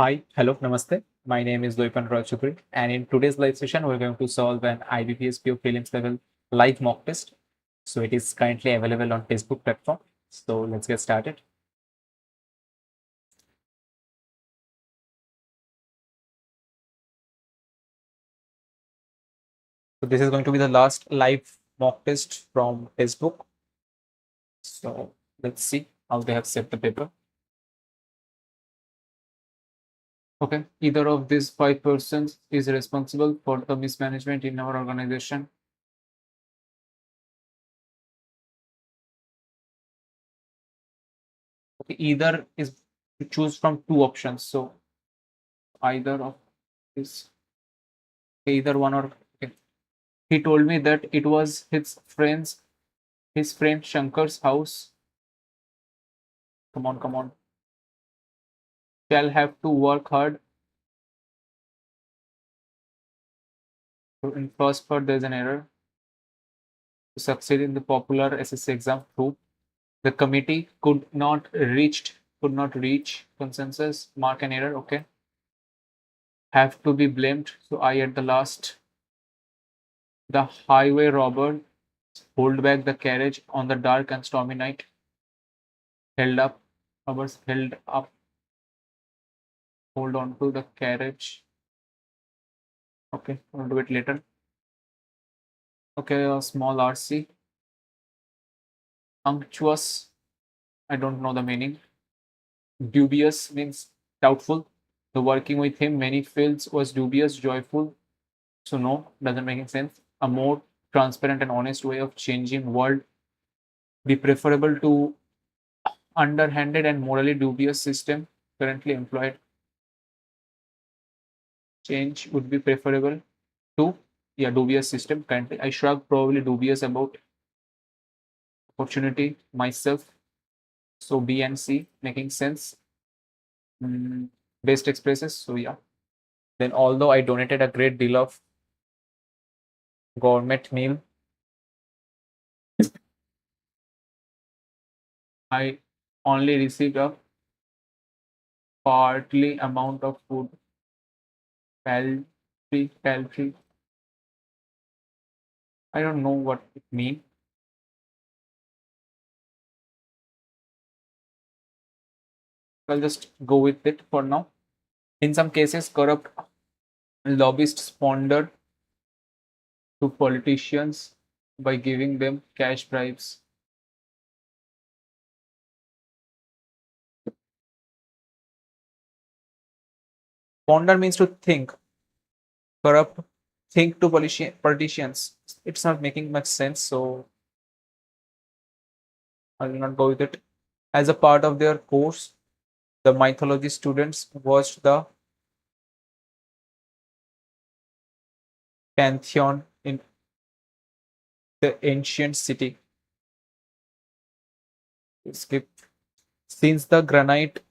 Hi, hello, namaste. My name is Doipan Rajchukri, and in today's live session, we're going to solve an IBPS PO Prelims level live mock test. So it is currently available on Facebook platform. So let's get started. So this is going to be the last live mock test from Facebook. So let's see how they have set the paper. Okay, either of these five persons is responsible for the mismanagement in our organization. Okay, either is to choose from two options. So either of this, either one or okay. He told me that it was his friend Shankar's house. Come on, come on. Shall have to work hard. So in first part, there's an error. To succeed in the popular SSC exam through the committee could not reach consensus. Mark an error. Okay. Have to be blamed. So I at the last. The highway robber hold back the carriage on the dark and stormy night. Held up. Robbers held up. Hold on to the carriage. Okay, I'll do it later. Okay, a small RC. Unctuous. I don't know the meaning. Dubious means doubtful. The working with him many fields was dubious, joyful. So no, doesn't make sense. A more transparent and honest way of changing world be preferable to underhanded and morally dubious system currently employed. Change would be preferable to dubious system currently. I shrug probably dubious about opportunity myself. So B and C making sense. Best expresses. So yeah. Then although I donated a great deal of gourmet meal, I only received a partly amount of food. Paltry. I don't know what it means. I'll just go with it for now. In some cases, corrupt lobbyists squander to politicians by giving them cash bribes. Ponder means to think. Corrupt think to politicians. It's not making much sense, so I will not go with it. As a part of their course, the mythology students watched the pantheon in the ancient city. Skip. Since the granite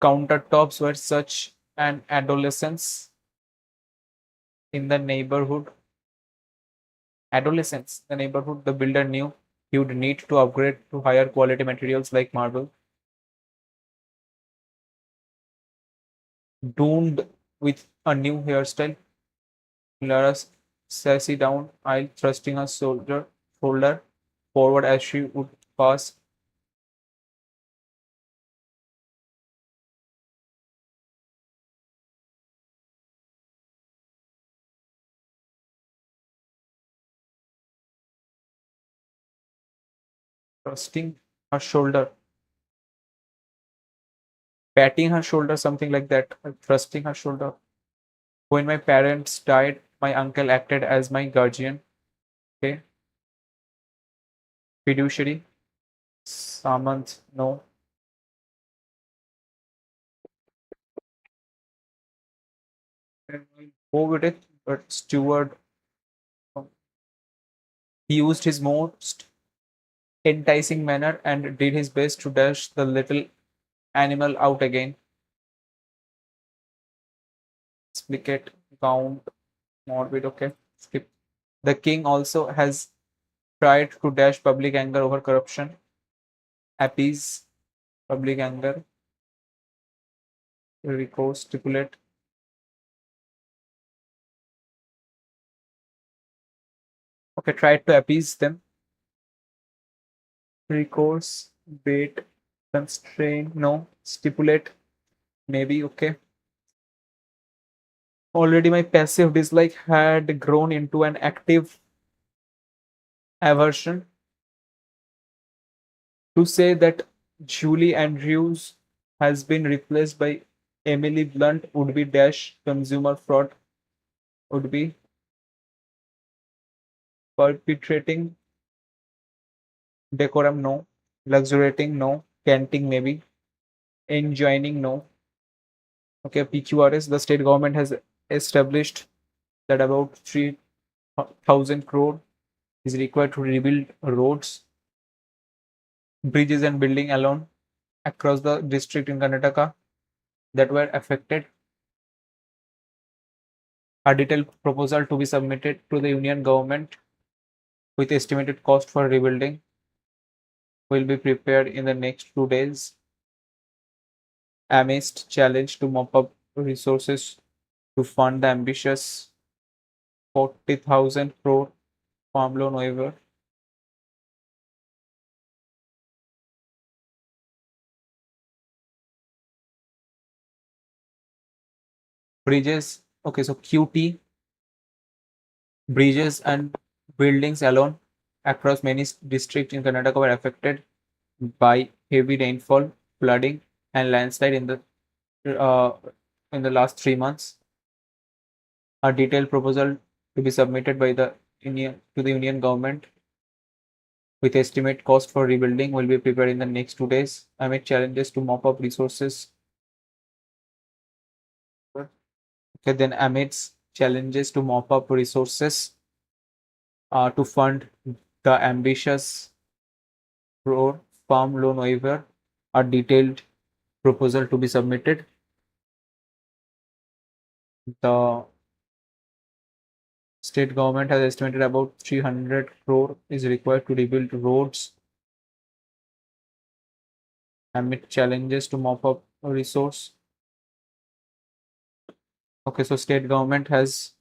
countertops were such an adolescence in the neighborhood, the builder knew he would need to upgrade to higher quality materials like marble. Doomed with a new hairstyle, Lara sassy down aisle, thrusting her shoulder forward as she would pass. Thrusting her shoulder, patting her shoulder, something like that, thrusting her shoulder. When my parents died, my uncle acted as my guardian. Okay, fiduciary, Samant, no. Go with it, but steward. He used his most enticing manner and did his best to dash the little animal out again. Explicate, count, morbid, okay. Skip. The king also has tried to dash public anger over corruption, appease public anger. recourse stipulate. Okay, try to appease them. Recourse, bait, constrain, no, stipulate, maybe, okay. Already my passive dislike had grown into an active aversion. To say that Julie Andrews has been replaced by Emily Blunt would be dash consumer fraud, would be perpetrating decorum, no, luxuriating, no, canting, maybe, enjoining, no. Okay, PQRS, the state government has established that about 3,000 crore is required to rebuild roads, bridges, and building alone across the district in Karnataka that were affected. A detailed proposal to be submitted to the union government with estimated cost for rebuilding will be prepared in the next 2 days amidst challenge to mop up resources to fund the ambitious 40,000 crore farm loan waiver. Bridges, okay, so QT, bridges and buildings alone across many districts in Karnataka were affected by heavy rainfall, flooding, and landslide uh, in the last 3 months. A detailed proposal to be submitted by the union to the union government with estimate cost for rebuilding will be prepared in the next 2 days amid challenges to mop up resources. Okay, then amidst challenges to mop up resources to fund the ambitious road farm loan waiver, a detailed proposal to be submitted. The state government has estimated about 300 crore is required to rebuild roads amid challenges to mop up a resource. Okay, so state government has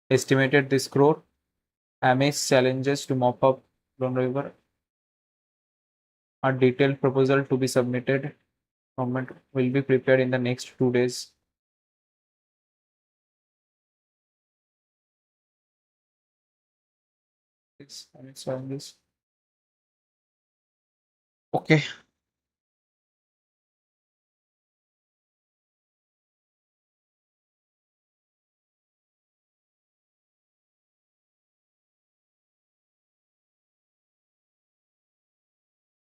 estimated this crore amidst challenges to mop up Don River. A detailed proposal to be submitted. Government will be prepared in the next 2 days. Challenges. Okay,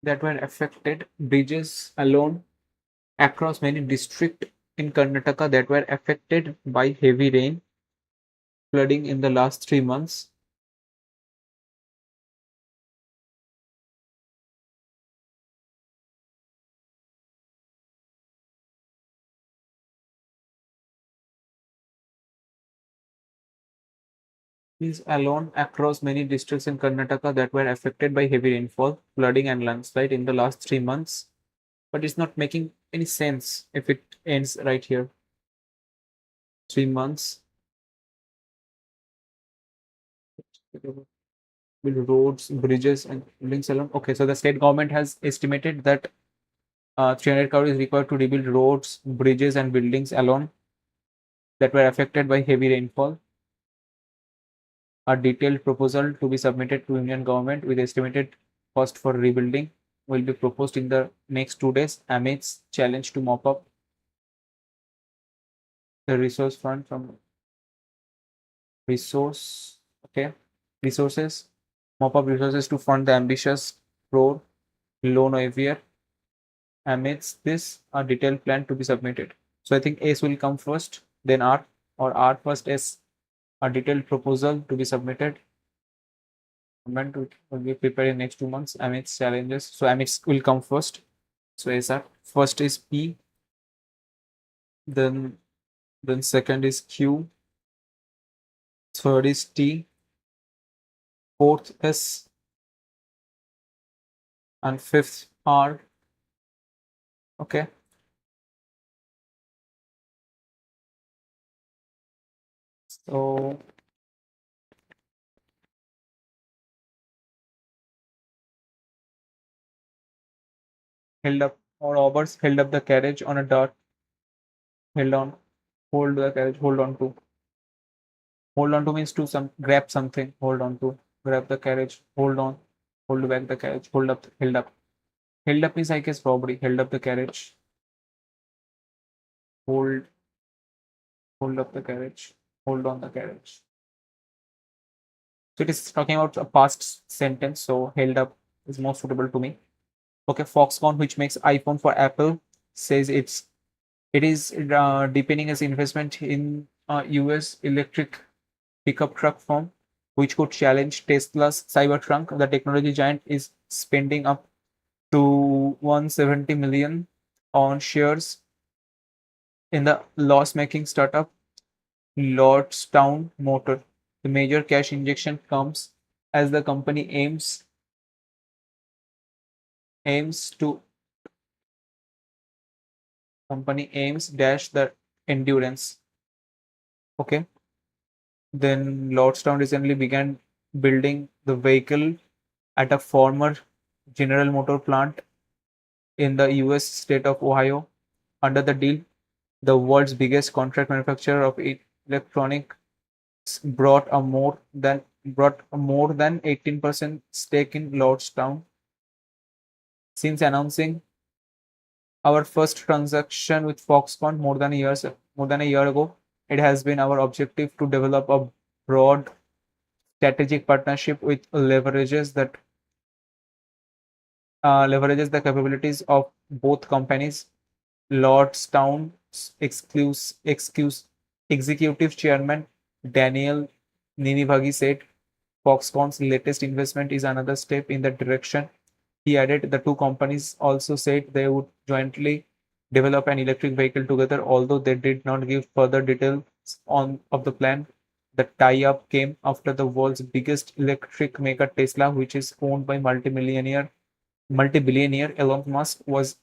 that were affected. Bridges alone across many districts in Karnataka that were affected by heavy rain, flooding in the last 3 months. These alone across many districts in Karnataka that were affected by heavy rainfall, flooding, and landslide in the last 3 months. But it's not making any sense if it ends right here. 3 months. Build roads, bridges, and buildings alone. Okay, so the state government has estimated that 300 crore is required to rebuild roads, bridges, and buildings alone that were affected by heavy rainfall. A detailed proposal to be submitted to Union government with estimated cost for rebuilding will be proposed in the next 2 days amidst challenge to mop up the resource fund from resource. Okay, resources, mop up resources to fund the ambitious road loan waiver. Amidst this, a detailed plan to be submitted. So I think S will come first, then R, or R first S. A detailed proposal to be submitted. Government will be prepared in next 2 months amidst challenges. So amidst will come first. So SR first is P, then second is Q, third is T, fourth S, and fifth R. Okay. So held up, or robbers held up the carriage on a dart, held on, hold the carriage, hold on to means to some grab something, hold on to, grab the carriage, hold on, hold back the carriage, hold up, held up. Held up is I guess robbery, held up the carriage, hold, hold up the carriage, hold on the carriage. So it is talking about a past sentence, so held up is more suitable to me. Okay, Foxconn, which makes iPhone for Apple, says it is deepening its investment in US electric pickup truck firm, which could challenge Tesla's Cybertruck. The technology giant is spending up to 170 million on shares in the loss-making startup Lordstown Motor. The major cash injection comes as the company aims to aims dash the endurance. Okay. Then Lordstown recently began building the vehicle at a former General Motor plant in the US state of Ohio. Under the deal, the world's biggest contract manufacturer of electronics brought a more than 18% stake in Lordstown. Since announcing our first transaction with Foxconn more than a year ago, it has been our objective to develop a broad strategic partnership with leverages the capabilities of both companies. Lordstown's executive chairman Daniel Ninivagi said Foxconn's latest investment is another step in that direction. He added the two companies also said they would jointly develop an electric vehicle together, although they did not give further details of the plan. The tie-up came after the world's biggest electric maker Tesla, which is owned by multi-billionaire Elon Musk, was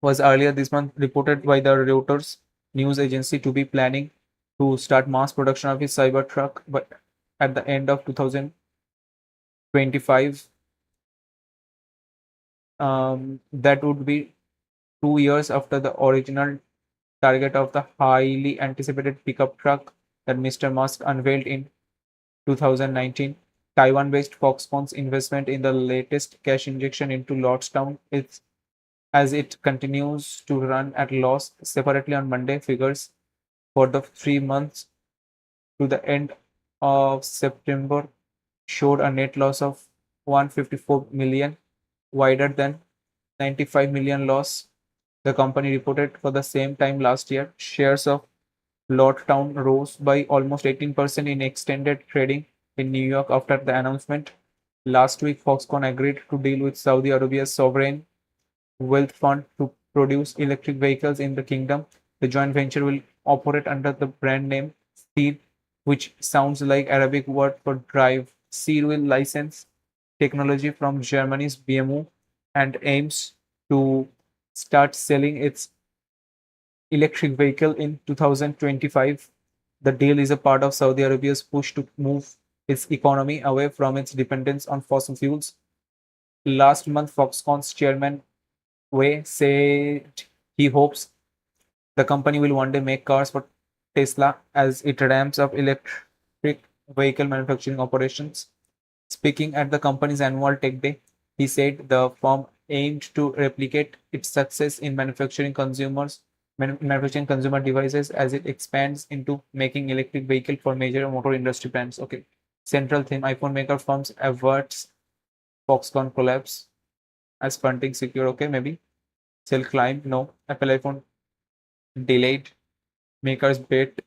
earlier this month reported by the Reuters news agency to be planning to start mass production of his Cybertruck, but at the end of 2025. That would be 2 years after the original target of the highly anticipated pickup truck that Mr. Musk unveiled in 2019. Taiwan-based Foxconn's investment in the latest cash injection into Lordstown is as it continues to run at loss. Separately on Monday, figures for the 3 months to the end of September showed a net loss of 154 million, wider than 95 million loss the company reported for the same time last year. Shares of Lordstown rose by almost 18% in extended trading in New York after the announcement. Last week, Foxconn agreed to deal with Saudi Arabia's sovereign wealth fund to produce electric vehicles in the kingdom. The joint venture will operate under the brand name Steer, which sounds like Arabic word for drive. Steer will license technology from Germany's BMW and aims to start selling its electric vehicle in 2025. The deal is a part of Saudi Arabia's push to move its economy away from its dependence on fossil fuels. Last month, Foxconn's chairman Wei said he hopes the company will one day make cars for Tesla as it ramps up electric vehicle manufacturing operations. Speaking at the company's annual tech day, he said the firm aimed to replicate its success in manufacturing consumer devices as it expands into making electric vehicle for major motor industry brands. Okay. Central theme iPhone maker firms averts Foxconn collapse as funding secure. Okay, maybe. Sell climb. No. Apple iPhone delayed. Makers bet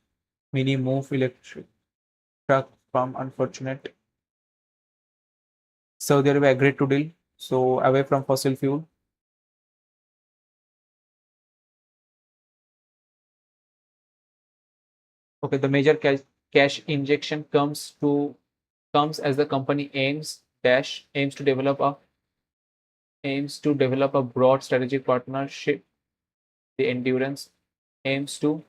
mini move electric truck from unfortunate. Saudi Arabia agreed to deal. So away from fossil fuel. Okay, the major cash injection comes as the company aims to develop a broad strategic partnership. The endurance aims to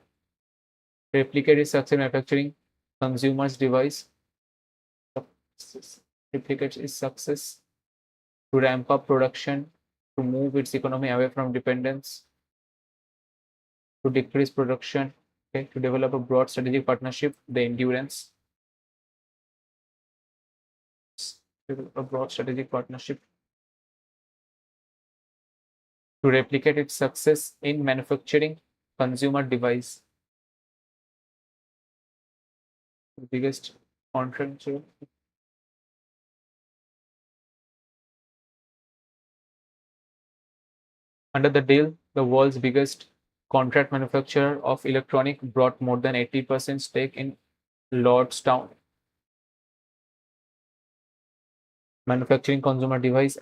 Replicate its success in manufacturing consumers device. Replicate its success to ramp up production, to move its economy away from dependence, to decrease production, okay, to develop a broad strategic partnership, the endurance, a broad strategic partnership, to replicate its success in manufacturing consumer device. The biggest contract. Under the deal, the world's biggest contract manufacturer of electronic brought more than 80% stake in Lordstown manufacturing consumer device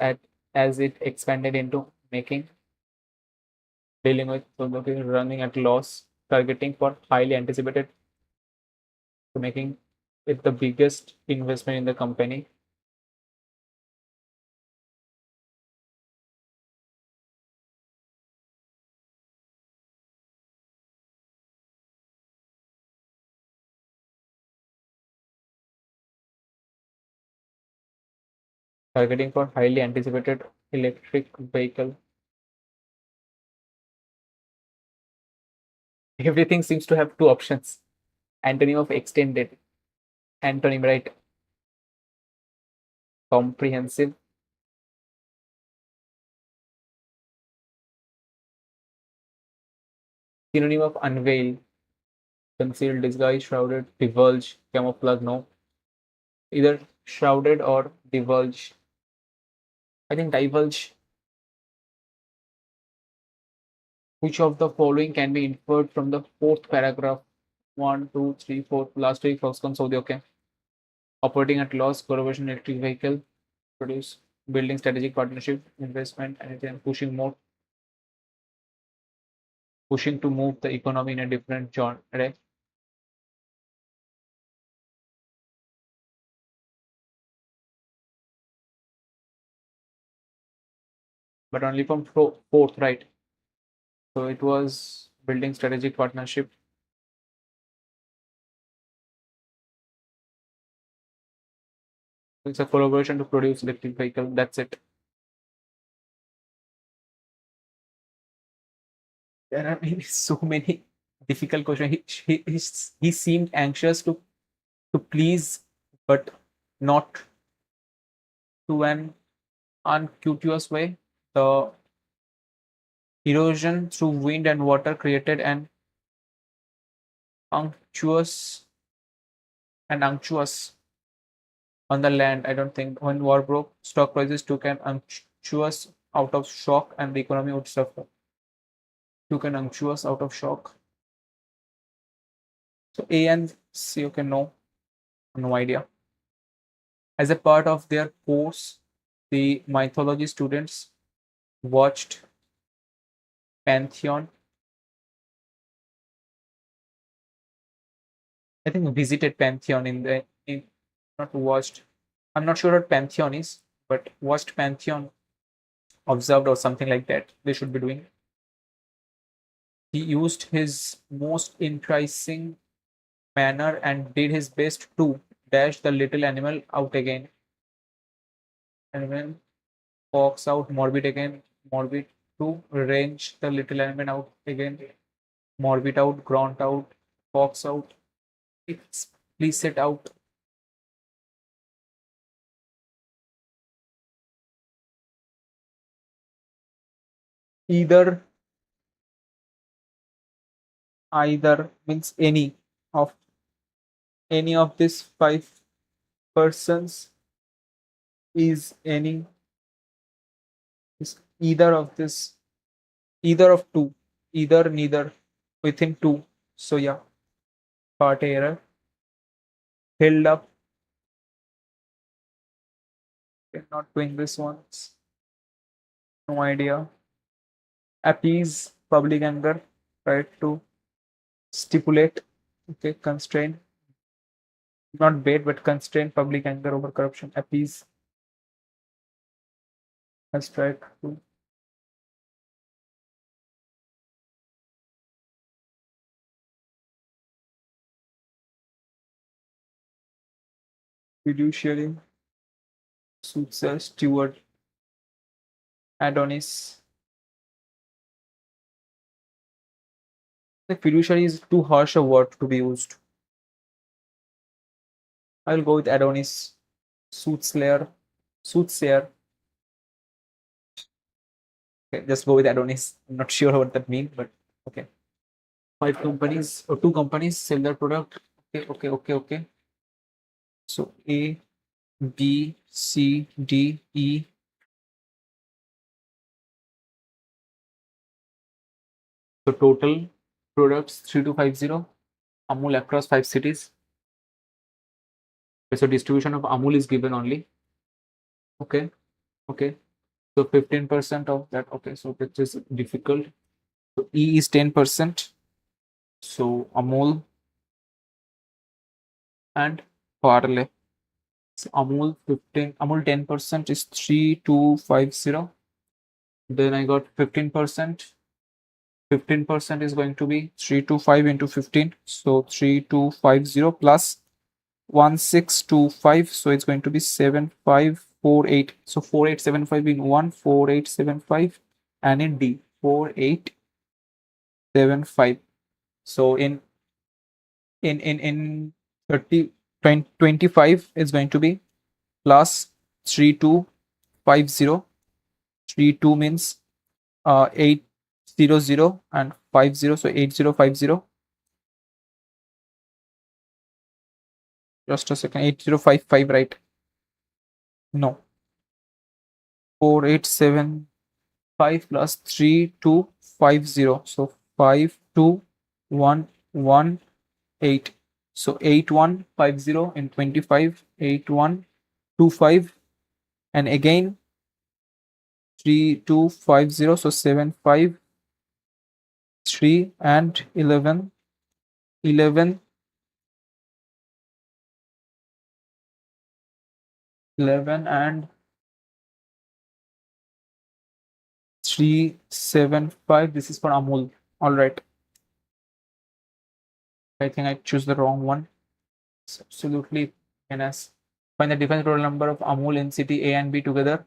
as it expanded into making, dealing with running at loss, targeting for highly anticipated, to making it the biggest investment in the company. Targeting for highly anticipated electric vehicle. Everything seems to have two options. Antonym of extended. Antonym, right? Comprehensive. Synonym of unveil. Concealed, disguise, shrouded, divulge, camouflage. No. Either shrouded or divulge. I think divulge. Which of the following can be inferred from the fourth paragraph? One, two, three, four. Last week, Foxconn Saudi. Okay. Operating at loss, collaboration electric vehicle, produce, building strategic partnership, investment, and then pushing to move the economy in a different genre. But only from fourth, right? So it was building strategic partnership. It's a collaboration to produce electric vehicle. That's it. There are so many difficult questions. He seemed anxious to please, but not to an unctuous way. The erosion through wind and water created an unctuous unctuous on the land. I don't think when war broke, stock prices took an unctuous out of shock and the economy would suffer. Took an unctuous out of shock. So A and C, okay, no idea. As a part of their course, the mythology students watched Pantheon. I think visited Pantheon in not watched. I'm not sure what Pantheon is, but watched Pantheon, observed or something like that. They should be doing. He used his most enticing manner and did his best to dash the little animal out again. And when fox out, morbid again, morbid to range the little animal out again, morbid out, grunt out, fox out, explicit out. Either either means of any of these five persons is any is either of two, either neither within two. So yeah, part error. Held up. Okay, not doing this ones. No idea. Appease public anger. Right to stipulate. Okay, constrain. Not bait, but constrain public anger over corruption. Appease has tried to. fiduciary, soothsayer, steward, Adonis. The fiduciary is too harsh a word to be used. I will go with Adonis, soothsayer, soothsayer. Okay, just go with Adonis. I'm not sure what that means, but okay. 5 companies or 2 companies sell their product. Okay. So A, B, C, D, E. So total products 3250. Amul across 5 cities. Okay, so distribution of Amul is given only. Okay. So 15% of that. Okay, so which is difficult. So E is 10%. So Amul and Parle. So Amul 15, Amul 10% is 3250. Then I got 15%. 15% is going to be 325 into 15. So 3250 plus 1625. So it's going to be 7548. So 4875 in 1, 4875, and in D 4875. So in 30 25 is going to be plus 3250. 32 means 800 and 50, so 8050. Just a second, 8055, right? No, 4875 plus 3250, so 52118. So 8150 in 25, 8125, and again 3250, so 753 and 11, 11, 11 and 375. This is for Amul. All right. I think I choose the wrong one. It's absolutely NS. Find the difference total number of Amul in city A and B together.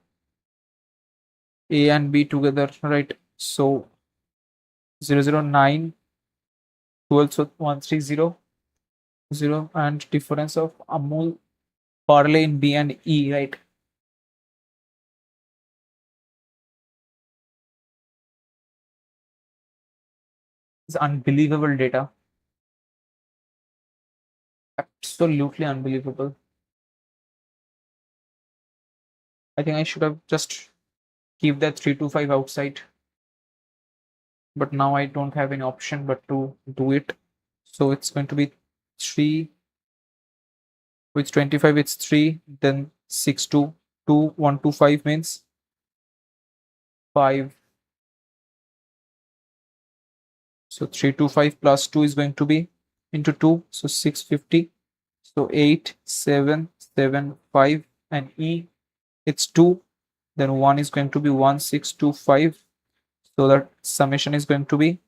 A and B together, right? So 009 12, so 130 0, and difference of Amul Parlay in B and E, right? It's unbelievable data. Absolutely unbelievable. I think I should have just keep that 325 outside, but now I don't have any option but to do it. So it's going to be 3 with 25, it's 3, then 6 2 2 1 2 5 means 5. So 325 plus 2 is going to be into 2, so 650. So 8775, and E it's 2, then 1 is going to be 1625. So that summation is going to be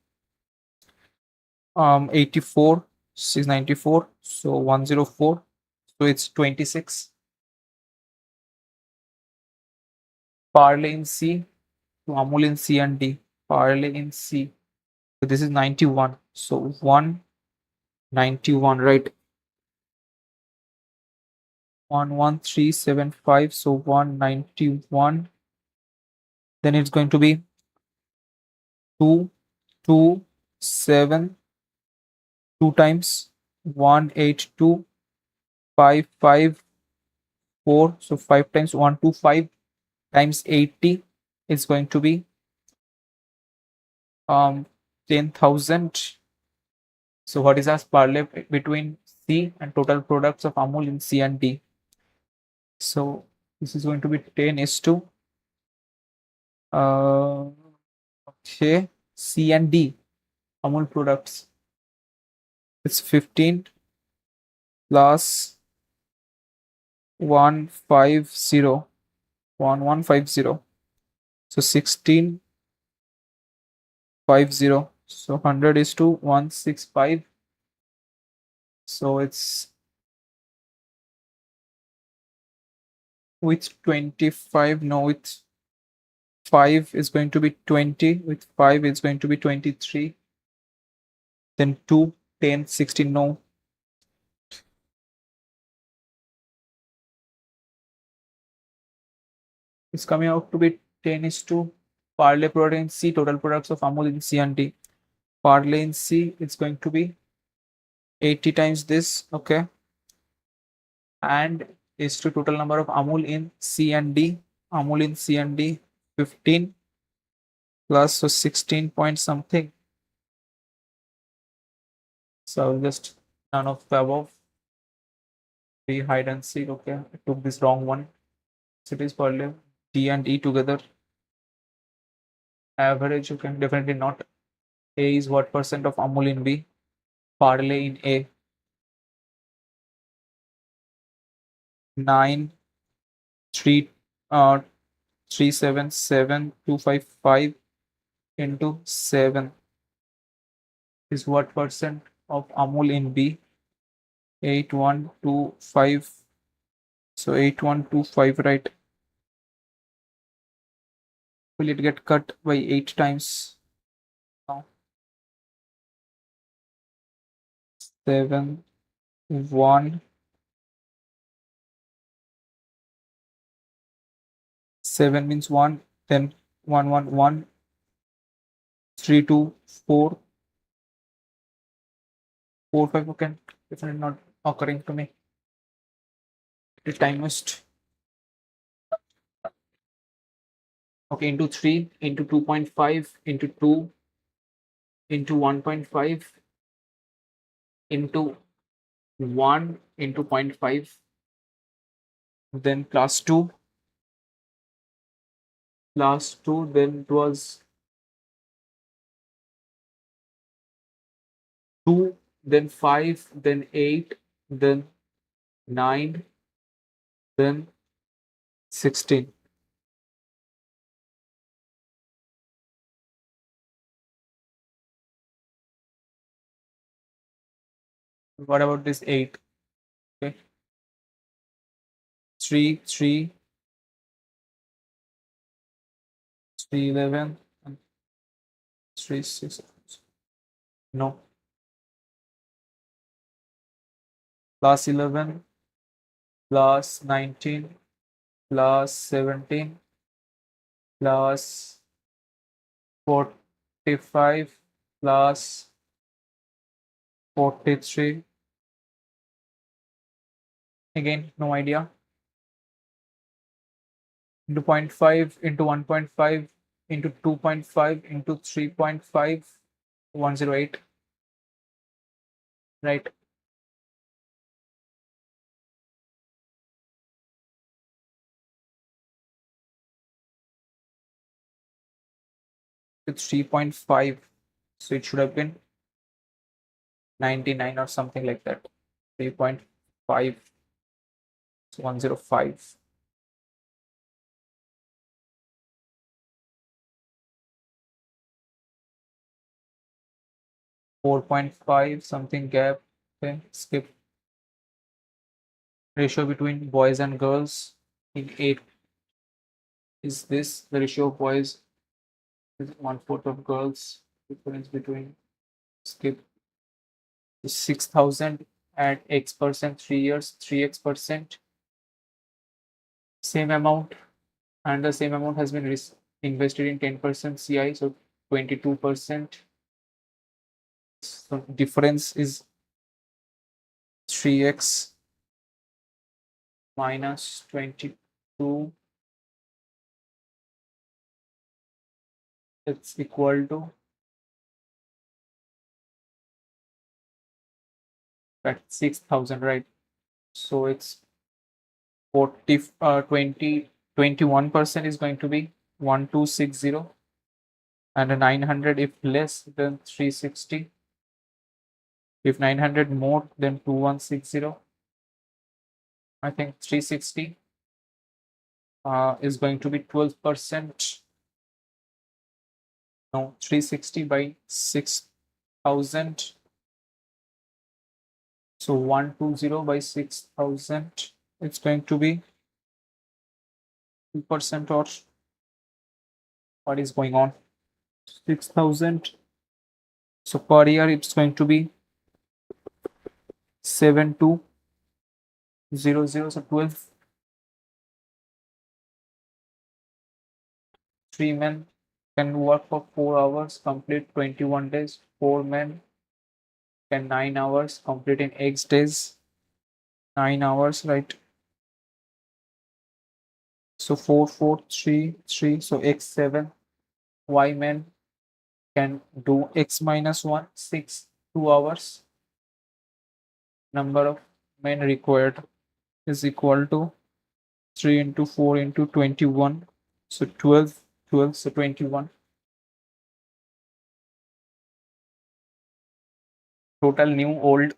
84 694, so 104. So it's 26. Parlay in C to Amul in C and D. Parlay in C. So this is 91. So 191, right? 11375. So 191. Then it's going to be 227, 2 times 182,554. So 5 times 125 times 80 is going to be 10,000. So what is our parlay between C and total products of Amul in C and D? So this is going to be 10 is to okay, C and D Amul products. It's 15 plus 150, 1150. So 1650. So 100 is to 165. So it's with 25, no, with 5 is going to be 20, with 5 is going to be 23, then 2, 10, 16, no. It's coming out to be 10 is to Parley product in C, total products of Amul in C and D. Parley in C, it's going to be 80 times this, okay, and is to total number of Amul in C and D. Amul in C and D 15 plus, so 16 point something. So I'll just none of the above. We hide and seek. Okay, I took this wrong one. So it is Parley D and E together. Average, you can definitely not. A is what percent of Amul in B? Parley in A. 9 3 377,255 into 7 is what percent of Amul in B? 8125. So 8125, right? Will it get cut by 8 times? No. 7 1 7 means 1, then 1 1 1 3 2 4 4 5. Okay, definitely not occurring to me. The time must. Okay, into 3 into 2.5 into 2 into 1.5 into 1 into 0.5, then plus 2 plus 2, then it was 2, then 5, then 8, then 9, then 16. What about this 8? Okay, 3 3 3 11 and 3 6. No, plus 11 plus 19 plus 17 plus 45 plus 43. Again, no idea. Into 0.5 into 1.5 into 2.5 into 3.5, 108, right? It's 3.5, so it should have been 99 or something like that. 3.5, so 105. 4.5 something gap. Okay, skip. Ratio between boys and girls in 8 is this. The ratio of boys is 1/4 of girls. Difference between, skip, is 6,000 at X%, 3 years, 3x%. Same amount, and the same amount has been invested in 10% CI, so 22%. So difference is 3x minus 22. It's equal to that 6,000, right? So it's 21% is going to be 1260, and a 900 if less than 360. If 900 more than 2160, I think 360 is going to be 12%. No, 360 by 6,000. So 120 by 6,000. It's going to be 2% or what is going on? 6,000. So per year it's going to be 7200. So 12. 3 men can work for 4 hours, complete 21 days. 4 men can 9 hours, complete in X days. 9 hours, right? So 4, 4, 3, 3. So X7. Y men can do X minus 1, 6, 2 hours. Number of men required is equal to 3 into 4 into 21. So 12, 12, so 21. Total new old.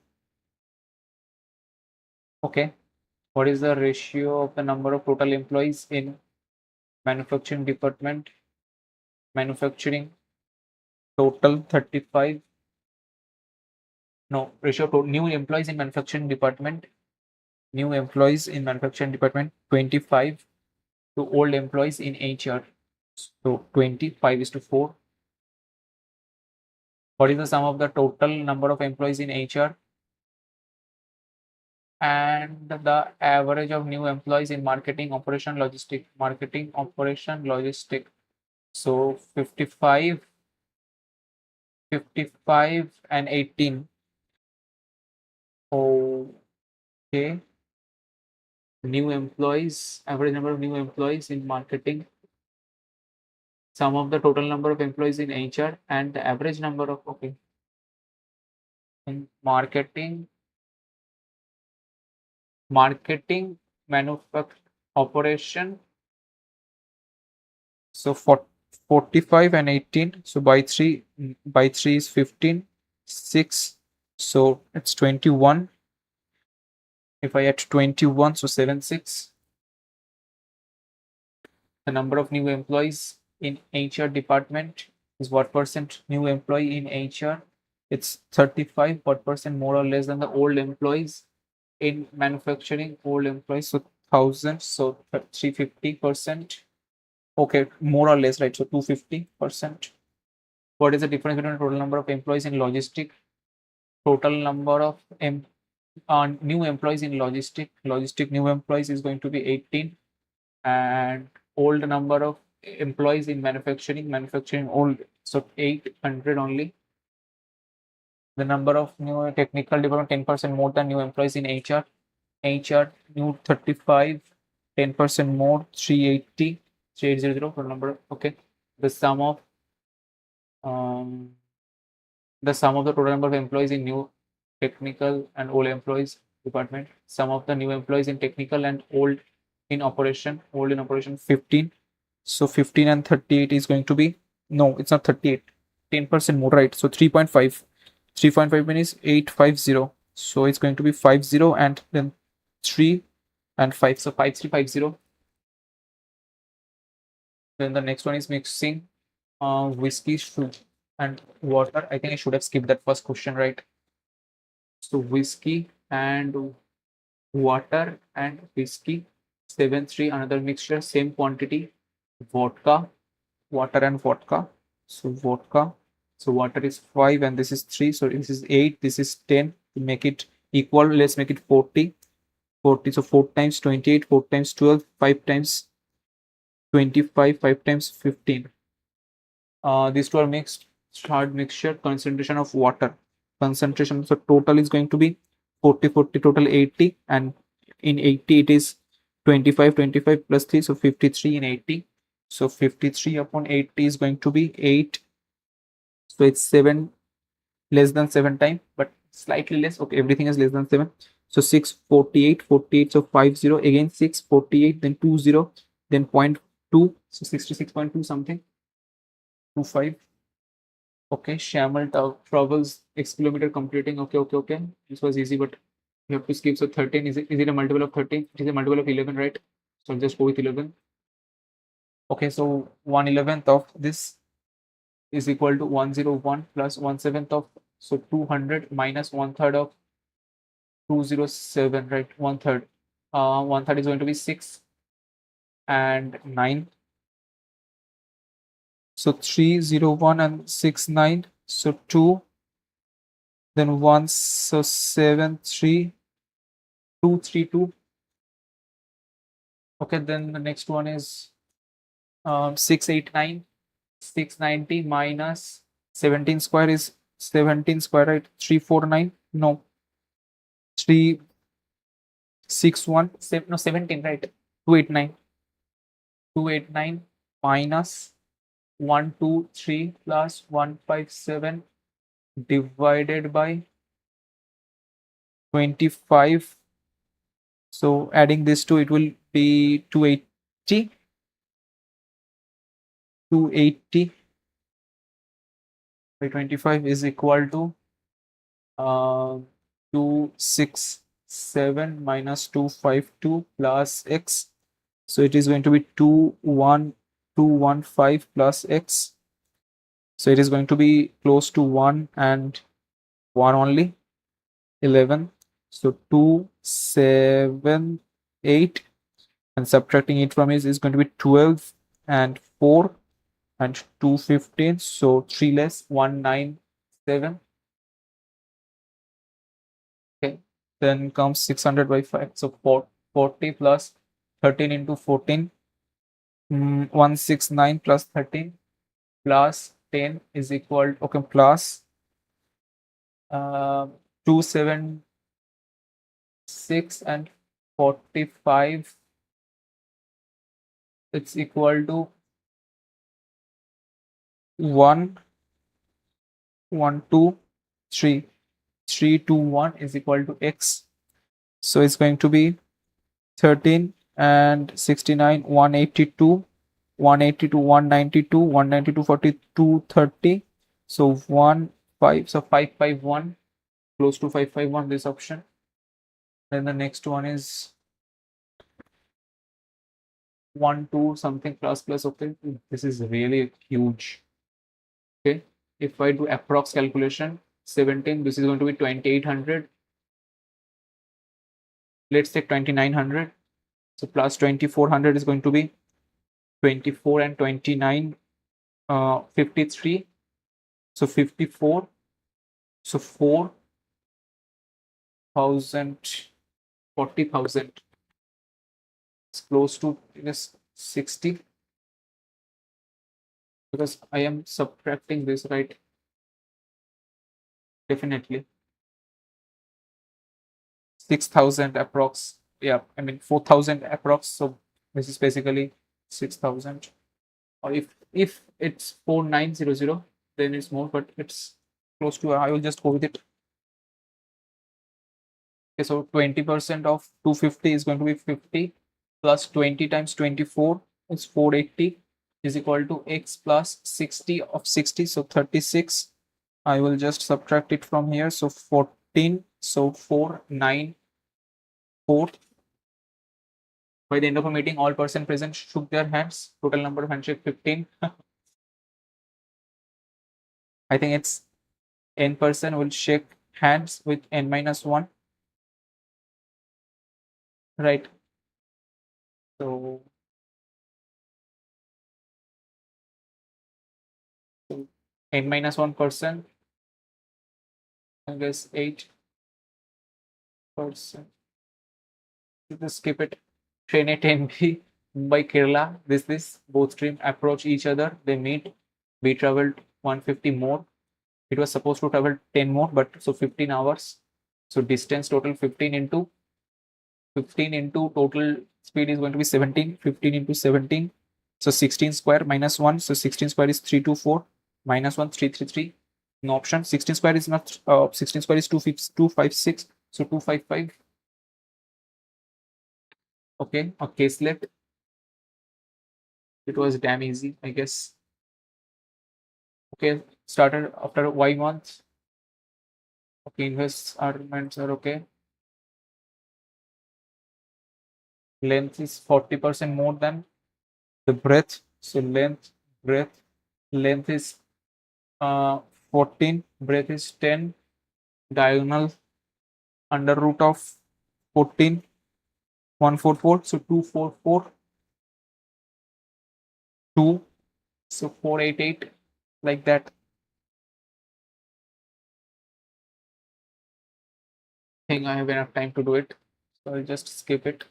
Okay. What is the ratio of the number of total employees in manufacturing department? Manufacturing total 35. No, ratio to new employees in manufacturing department. New employees in manufacturing department 25 to old employees in HR. So 25 is to 4. What is the sum of the total number of employees in HR and the average of new employees in marketing, operation, logistic? Marketing, operation, logistic. So 55, 55 and 18. Okay. New employees, average number of new employees in marketing, sum of the total number of employees in HR, and the average number of, okay, in marketing, manufacturing, operation. So for 45 and 18. So by 3 is 15, 6. So it's 21. If I add 21, so 7, 6. The number of new employees in HR department is what percent new employee in HR? It's 35. What percent more or less than the old employees in manufacturing? Old employees, so 1,000. So 350%. Okay, more or less, right? So 250%. What is the difference between the total number of employees in logistic? Total number of new employees in logistic. Logistic new employees is going to be 18, and old number of employees in manufacturing old, so 800 only. The number of new technical department 10% more than new employees in HR new 35, 10% more, 380, 3800 for number. Okay, the sum of um the sum of the total number of employees in new technical and old employees department. Sum of the new employees in technical and old in operation 15. So 15 and 38 is going to be, no, it's not 38, 10% more, right? So 3.5. 3.5 means 850. So it's going to be 50 and then 3 and 5. So 5350. Then the next one is mixing whiskey, sugar, and water. I think I should have skipped that first question, right? So whiskey and water and whiskey, 7-3, another mixture, same quantity. Vodka, water and vodka. So vodka. So water is 5 and this is 3. So this is 8, this is 10. To make it equal, let's make it 40. 40. So 4 times 28, 4 times 12, 5 times 25, 5 times 15. These two are mixed, hard mixture, concentration of water. Concentration, so total is going to be 40, 40, total 80. And in 80, it is 25, 25 plus 3. So 53 in 80. So 53 upon 80 is going to be 8. So it's 7, less than 7 times, but slightly less. Okay, everything is less than 7. So 6, 48, 48. So 50 again, 6, 48, then 20, then 0.2. So 66.2 something, 25. Okay, Shamal travels X kilometer completing. Okay, okay, okay. This was easy, but you have to skip. So 13, is it a multiple of 13? It is a multiple of 11, right? So I'll just go with 11. Okay, so 1/11th of this is equal to 101 plus 1/7 of, so 200 minus 1/3 of 207, right? 1/3. 1/3 is going to be 6. and 9. So 3, 0, 1 and 6, 9. So 2, then 1, so 7, 3, 2, 3, 2. Okay, then the next one is 6, 8, 9. 690 minus 17 square is 17 square, right? 349. No, 3, 6, 1. No, 17, right? 289. 289 minus 123 plus 157 divided by 25. So adding this two, it will be 280. 280 by 25 is equal to 267 minus 252 plus x. So it is going to be 21215 plus x. So it is going to be close to 1 and 1 only. 11. So 278, and subtracting it from is going to be 12 and 4 and 215. So 3 less, 197. Okay. Then comes 600 by 5. So 40 plus 13 into 14. 169 plus 13 plus 10 is equal, okay, plus 276 and 45. It's equal to 1, 1, 2, 3. 3 to 1 is equal to x. So it's going to be 13 and 69, 182, 182, 192, 192, 42, 30. So 1, 5, so 551, close to 551, this option. Then the next one is 1, 2, something plus, okay. This is really huge. Okay. If I do approx calculation, 17, this is going to be 2800. Let's take 2900. So plus 2400 is going to be 24 and 29, 53. So 54. So 4,000, 40,000. It's close to 60, because I am subtracting this, right? Definitely 6,000 approx. Yeah, I mean 4,000 approx. So this is basically 6,000. Or if it's 4900, then it's more, but it's close to, I will just go with it. Okay, so 20% of 250 is going to be 50 plus 20 times 24 is 480 is equal to x plus 60 of 60, so 36. I will just subtract it from here. So 14, so 494. By the end of a meeting, all person present shook their hands. Total number of handshake 15. I think it's n person will shake hands with n minus 1. Right. So, n minus 1 person, I guess 8%. Just skip it. Train at NB by Kerala. This both stream approach each other. They meet. We traveled 150 more. It was supposed to travel 10 more, but so 15 hours. So distance total 15 into total speed is going to be 17. 15 into 17. So 16 square minus 1. So 16 square is 324 minus 1, 333. No option. 16 square is not 16 square is 256. So 255. Okay, a caselet. It was damn easy, I guess. Okay, started after Y months. Okay, investments are okay. Length is 40% more than the breadth. So breadth, length is 14, breadth is 10, diagonal under root of 14, 144, so 244. 2. So 488, like that. I think I have enough time to do it. So I'll just skip it.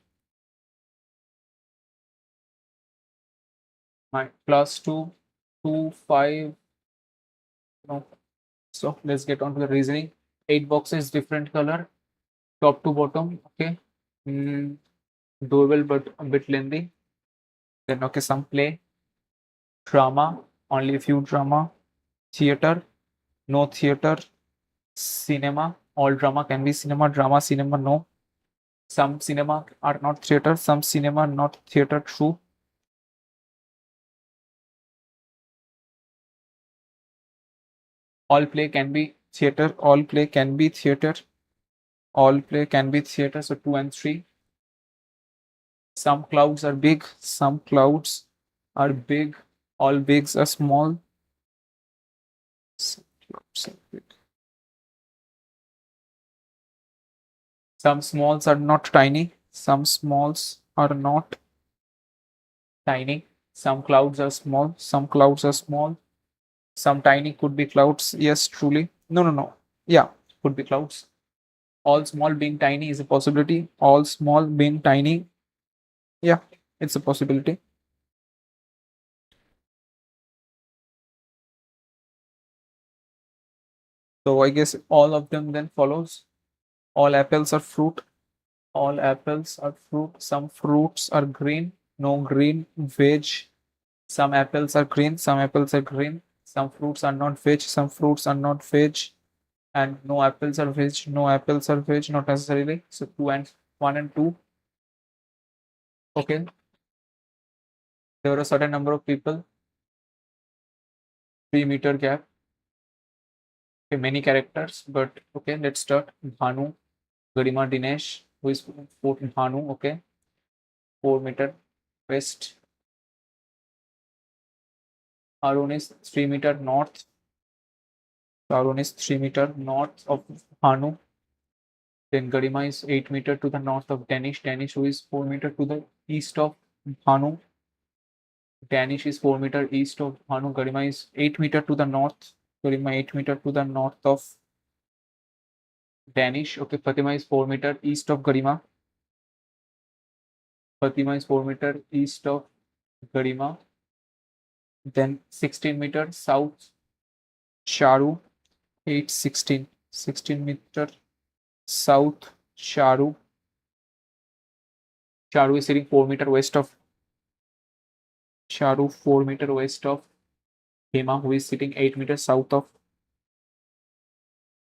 My plus 2, 2, 5. No. So let's get on to the reasoning. 8 boxes, different color, top to bottom. Okay. Mm, doable, but a bit lengthy. Then, okay, some play, drama, only a few drama, theater, no theater, cinema, all drama can be cinema, drama, cinema, no. Some cinema are not theater, some cinema not theater, true. All play can be theater, all play can be theater, all play can be theater, so 2 and 3. Some clouds are big, some clouds are big, all bigs are small. Some clouds are big. Some smalls are not tiny, some smalls are not tiny. Some clouds are small, some clouds are small. Some tiny could be clouds. Yes, truly. No, no, no. Yeah, could be clouds. All small being tiny is a possibility. All small being tiny. Yeah, it's a possibility. So I guess all of them then follows. All apples are fruit. All apples are fruit. Some fruits are green. No green. Veg. Some apples are green. Some apples are green. Some fruits are not veg. Some fruits are not veg. And no apples are veg. No apples are veg. Not necessarily. So 2 and 1 and 2. Okay. There were a certain number of people. 3-meter gap. Okay, many characters. But okay, let's start. Bhanu, Garima, Dinesh. Who is Bhanu? Okay. 4-meter west. Arun is 3-meter north. Arun is 3-meter north of Bhanu. Then Garima is 8-meter to the north of Danish. Danish, who is 4-meter to the east of Bhanu. Danish is 4-meter east of Bhanu. Garima is 8-meter to the north. Garima 8-meter to the north of Danish. Okay, Fatima is 4-meter east of Garima. Fatima is 4-meter east of Garima. Then 16-meter south Charu. 816. 16-meter south Charu. Charu is sitting 4-meter west of Charu, 4-meter west of Hema, who is sitting 8 meters south of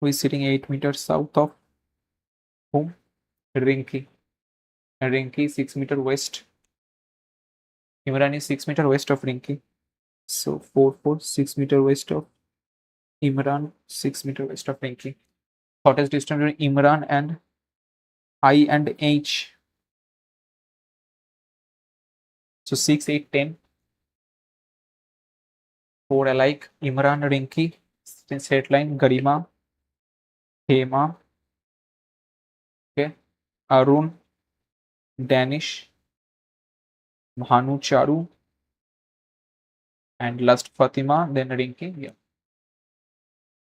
who is sitting 8 meters south of whom? Rinki. Rinki 6-meter west. Imran is 6-meter west of Rinki. So 4 6-meter west of Imran, 6-meter west of Rinki. Shortest distance between Imran and I and H. So 6, 8, 10. 4 alike. Imran, Rinki. Straight line. Garima, Hema. Okay. Arun, Danish, Bhanu, Charu, and last Fatima, then Rinki. Yeah.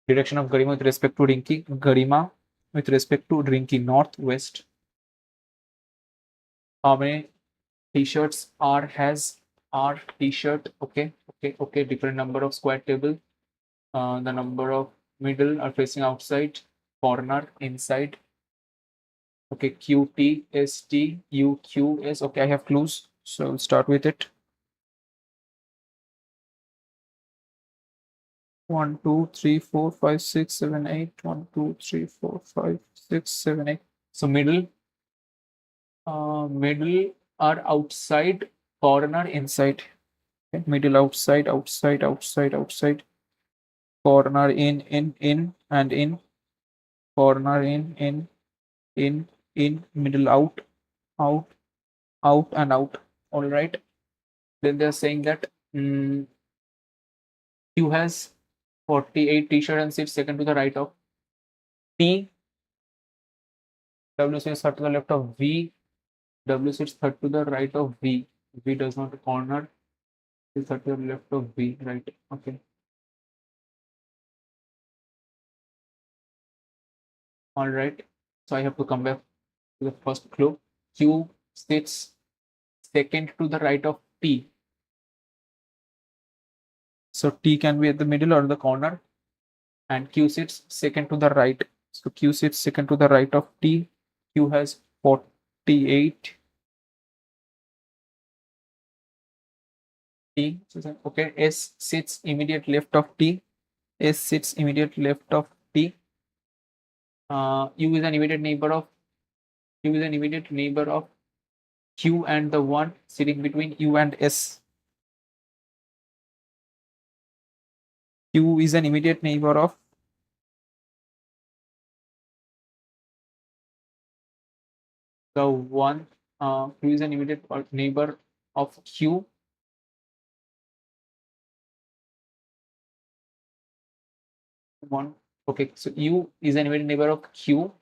Direction of Garima with respect to Rinki. Garima with respect to Rinki, northwest. How many t-shirts R has? R t-shirt. Okay, okay, okay. Different number of square table. The number of middle are facing outside, corner inside. Okay, Q T S T U Q S. Okay, I have clues, so I'll start with it. 1, 2, 3, 4, 5, 6, 7, 8. 1, 2, 3, 4, 5, 6, 7, 8. So middle, middle are outside, corner inside. Okay. Middle outside, outside, outside, outside. Corner in, and in. Corner in. Middle out, out, out, and out. All right. Then they're saying that Q has 48 t-shirt and sits second to the right of T. W sits third to the left of V. W sits third to the right of V. V does not corner. is at your left of V, right? Okay. All right. So I have to come back to the first clue. Q sits second to the right of T. So T can be at the middle or the corner, and Q sits second to the right. So Q sits second to the right of T. Q has 48. T. Okay. S sits immediate left of T. S sits immediate left of T. U is an immediate neighbor of Q is an immediate neighbor of Q and the one sitting between U and S. Q is an immediate neighbor of the one. Q is an immediate neighbor of Q. One. Okay, so U is an immediate neighbor of Q,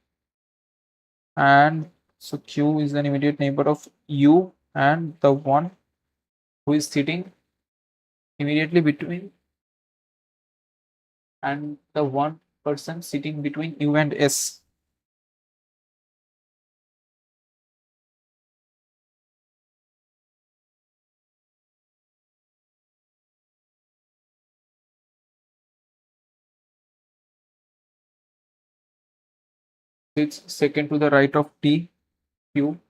and so Q is an immediate neighbor of U and the one who is sitting immediately between, and the one person sitting between U and S. Sits second to the right of T. Q.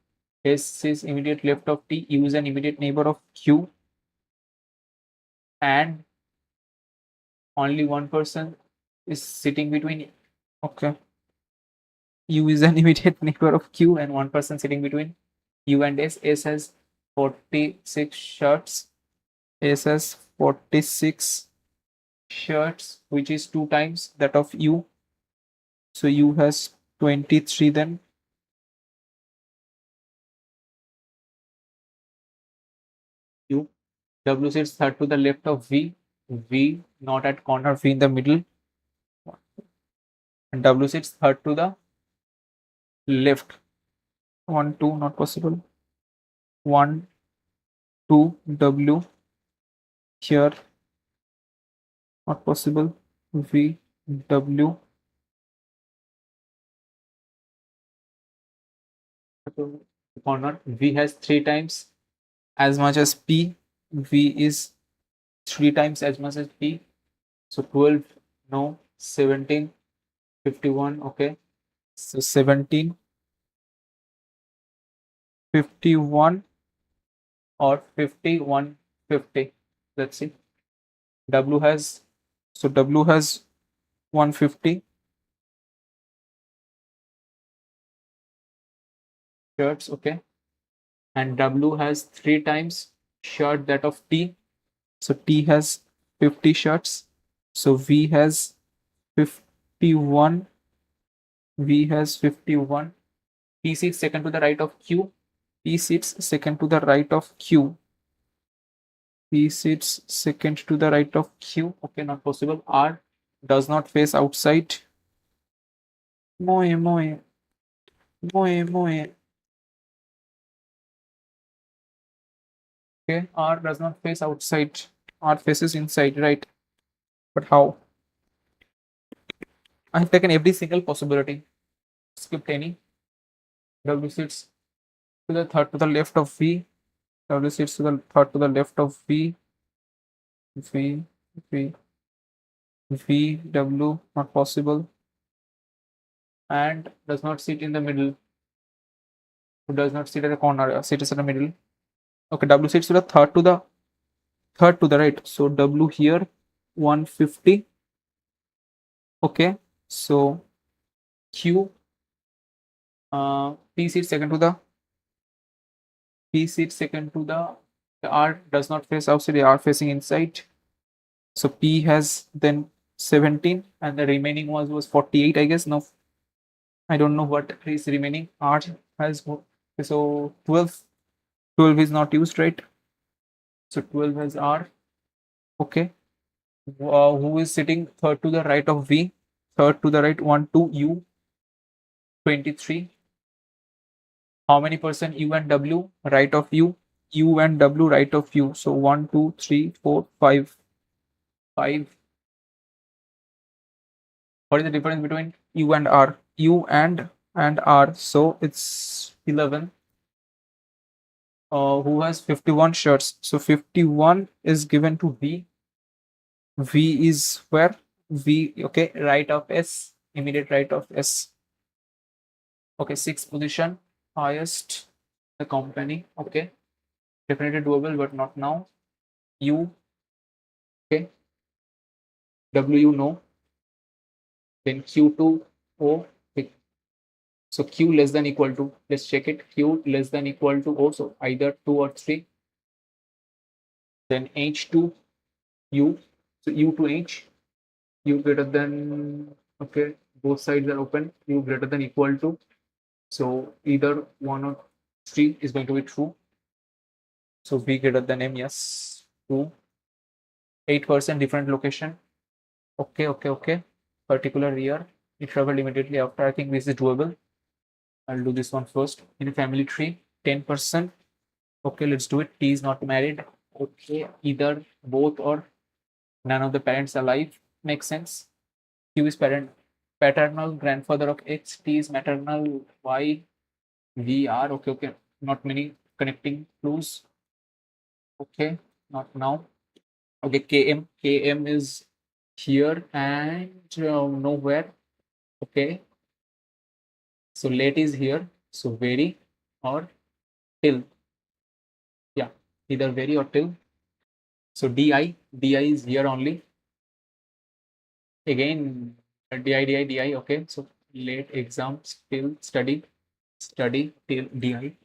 S is immediate left of T. U is an immediate neighbor of Q, and only one person is sitting between. Okay. U is an immediate neighbor of Q, and one person sitting between U and S. S has 46 shirts. S has 46 shirts, which is 2 times that of U. So U has 23 then. U. W sits third to the left of V. V not at corner, V in the middle. And W sits third to the left. 1, 2, not possible. 1, 2, W here, not possible. V, W. Corner. V has 3 times as much as P. V is 3 times as much as P. So 12, no, 17, 51, okay. So 17, 51 or 51, 50. Let's see. W has, so W has 150 shirts, okay. And W has 3 times shirt that of T. So T has 50 shirts. So V has 51. V has 51. P sits second to the right of Q. P sits second to the right of Q. P sits second to the right of Q. Okay, not possible. R does not face outside. Moe, moe, moe, moe. Okay, R does not face outside. R faces inside, right? But how? I have taken every single possibility. Skipped any. W sits to the third to the left of V. W sits to the third to the left of V. V, V, V, W, not possible. And does not sit in the middle. Who does not sit at the corner, sits in the middle. Okay, W sits to the third to the right. So W here, 150. Okay, so Q, P sits second to the the R does not face outside, the R facing inside. So P has then 17, and the remaining was 48, I guess. No, I don't know what is remaining. R has, so 12. 12 is not used, right? So 12 has R. Okay. Who is sitting third to the right of V? Third to the right, 1, 2, U, 23. How many percent U and W? Right of U. U and W right of U. So 1, 2, 3, 4, 5. 5. What is the difference between U and R? U and R. So it's 11. Who has 51 shirts? So 51 is given to V. V is where? V, okay, right of S, immediate right of S. Okay, sixth position, highest the company. Okay, definitely doable, but not now. U, okay, W no. Then Q2 O. Okay. So Q less than equal to, let's check it. Q less than equal to O. So either 2 or 3. Then H2 U. So U to H. U greater than, okay, both sides are open. U greater than equal to. So either 1 or 3 is going to be true. So B greater than M, yes. 2. 8% different location. Okay. Particular year. It traveled immediately after. I think this is doable. I'll do this one first. In a family tree, 10%. Okay, let's do it. T is not married. Okay, either both or none of the parents alive. Makes sense. Q is paternal grandfather of X. T is maternal Y. V R. Okay. Not many connecting clues. Okay, not now. Okay, KM is here and nowhere. Okay, so late is here. So very or till. Yeah, either very or till. So DI is here only. Again, DI. Okay, so late exams till study till DI.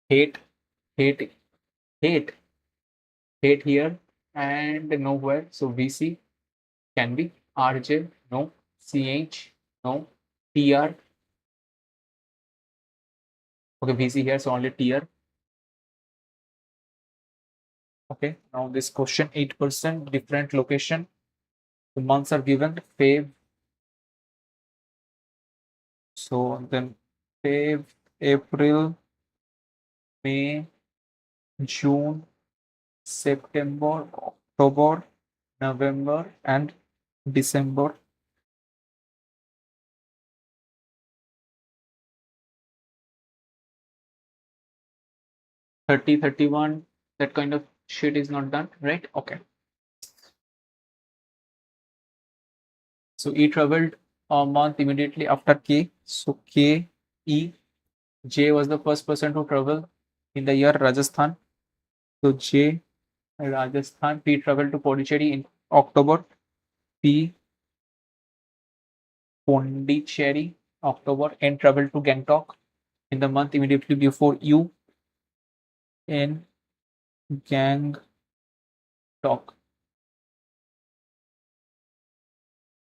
Hate, hate, hate, hate here and nowhere. So VC can be RJ, no. CH, no. TR, okay, VC here, so only TR. Okay, now this question, 8% different location. The months are given, Feb. So then Feb, April, May, June, September, October, November, and December. 30, 31, that kind of shit is not done, right? Okay. So E traveled a month immediately after K. So K, E, J was the first person to travel in the year Rajasthan. So J, Rajasthan. P traveled to Pondicherry in October. P, Pondicherry, October. N traveled to Gangtok in the month immediately before U. N, Gangtok.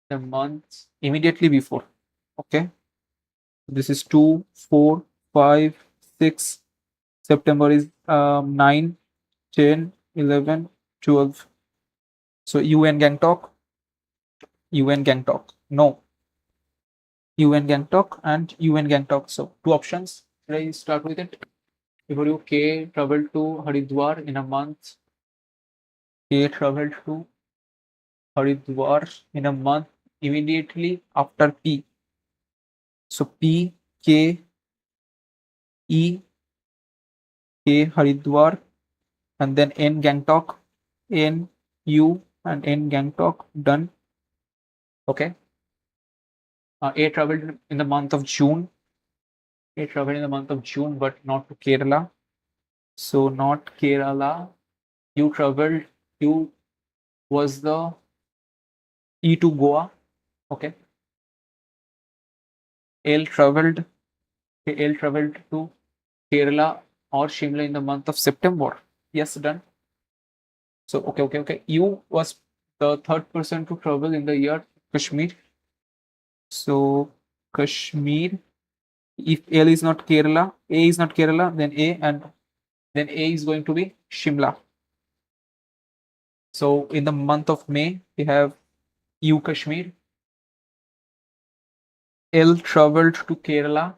The months immediately before. Okay. This is 2, 4, 5, 6. September is 9, 10, 11, 12. So UN Gangtok, UN Gangtok. No, UN Gangtok and UN Gangtok. So two options. Should I start with it? Before you, K traveled to Haridwar in a month. K traveled to Haridwar in a month immediately after P. So P, K, E, K Haridwar, and then N Gangtok, N, U, and N Gangtok. Done. Okay. A traveled in the month of June. A traveled in the month of June, but not to Kerala. So not Kerala. You traveled. You was the E to Goa. Okay. L traveled. Okay, L traveled to Kerala or Shimla in the month of September. Yes, done. So okay. You was the third person to travel in the year Kashmir. So Kashmir. If L is not Kerala, A is not Kerala, then A, and then A is going to be Shimla. So in the month of May, we have U Kashmir. L traveled to Kerala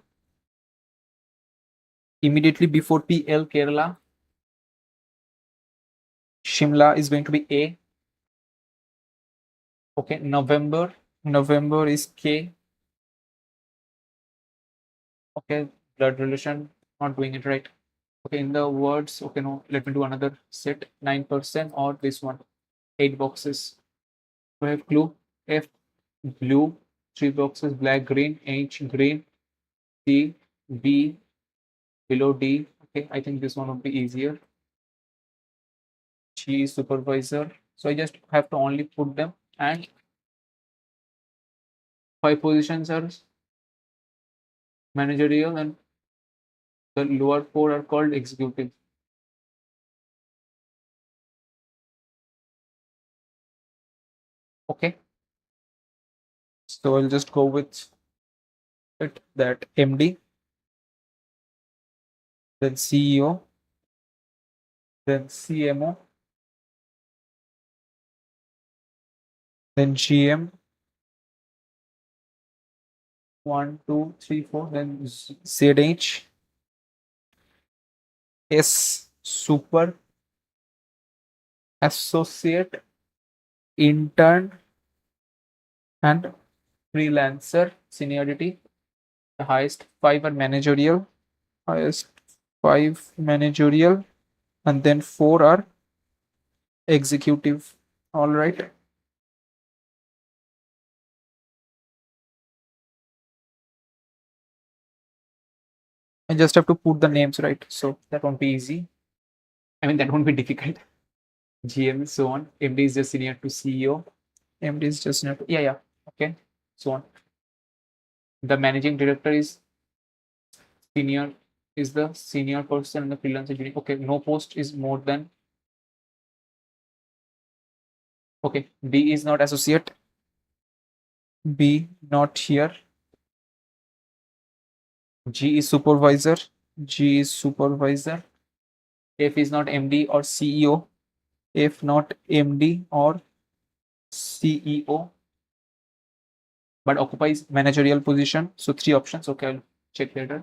immediately before P. L Kerala. Shimla is going to be A. Okay, November is K. Okay, blood relation, not doing it right. Okay, in the words, okay, no, let me do another set. 9% or this one, 8 boxes. We have clue. F, blue, 3 boxes, black, green, H, green, C, B, below D. Okay, I think this one would be easier. G is supervisor. So I just have to only put them, and 5 positions are managerial and the lower 4 are called executive. Okay, so I'll just go with it that MD, then CEO, then CMO, then GM, 1, 2, 3, 4, then ZH, S, super, associate, intern, and freelancer seniority. The highest 5 are managerial, highest 5 managerial, and then 4 are executive. All right. I just have to put the names right, so that won't be easy. I mean, that won't be difficult. GM, so on. MD is just senior to CEO. MD is just senior to, yeah. Okay, so on. The managing director is senior, is the senior person in the freelance engineering. Okay, no post is more than. Okay, B is not associate. B not here. G is supervisor. G is supervisor. F is not MD or CEO. F not MD or CEO, but occupies managerial position. So 3 options. Okay, I'll check later.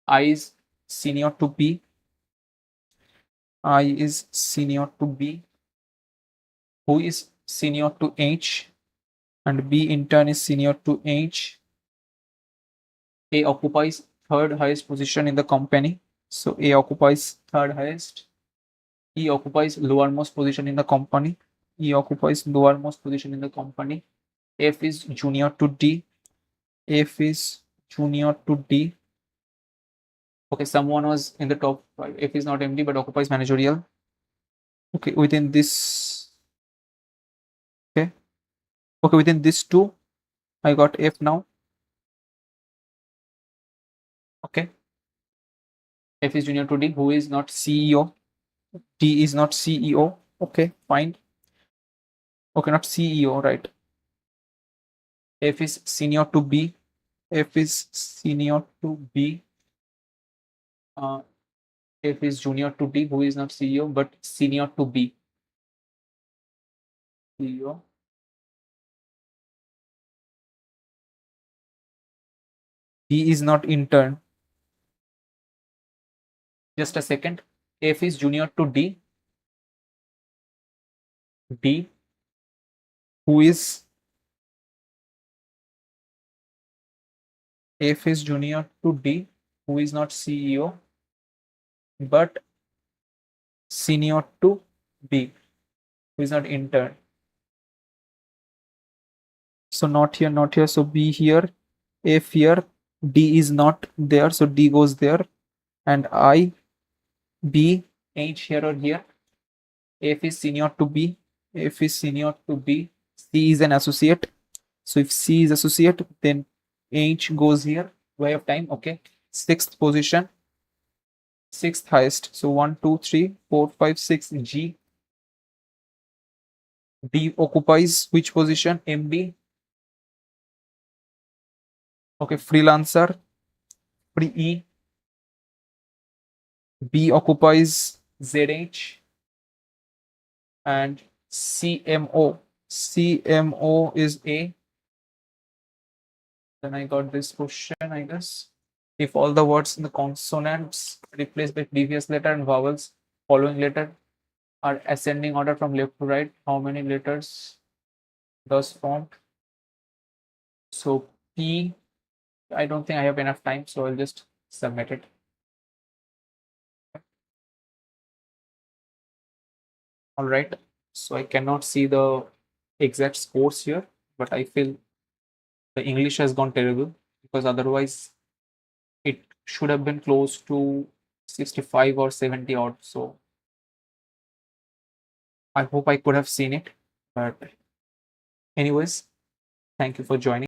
I is senior to B. I is senior to B. Who is senior to H? And B in turn is senior to H. A occupies third highest position in the company. So A occupies third highest. E occupies lowermost position in the company. E occupies lowermost position in the company. F is junior to D. F is junior to D. Okay, someone was in the top 5. F is not MD but occupies managerial. Okay, within this. Okay. Okay, within this 2, I got F now. Okay. F is junior to D, who is not CEO. D is not CEO. Okay, fine. Okay, not CEO, right? F is senior to B. F is senior to B. F is junior to D, who is not CEO but senior to B. CEO. D is not intern. Just a second. F is junior to D. D, who is F is junior to D, who is not CEO but senior to B, who is not intern. So not here, not here. So B here, F here, D is not there. So D goes there. And I, B, H here or here. F is senior to B. F is senior to B. C is an associate. So if C is associate, then H goes here. Way of time. Okay. 6th position. 6th highest. So 1, 2, 3, 4, 5, 6. G. D occupies which position? MD. Okay, freelancer. Free E. B occupies ZH. And CMO. CMO is A. Then I got this question, I guess. If all the words in the consonants replaced by previous letter and vowels following letter are ascending order from left to right. How many letters does font? So P, I don't think I have enough time, so I'll just submit it. All right. So I cannot see the exact scores here, but I feel the English has gone terrible because otherwise it should have been close to 65 or 70 odd. So I hope I could have seen it. But anyways, thank you for joining.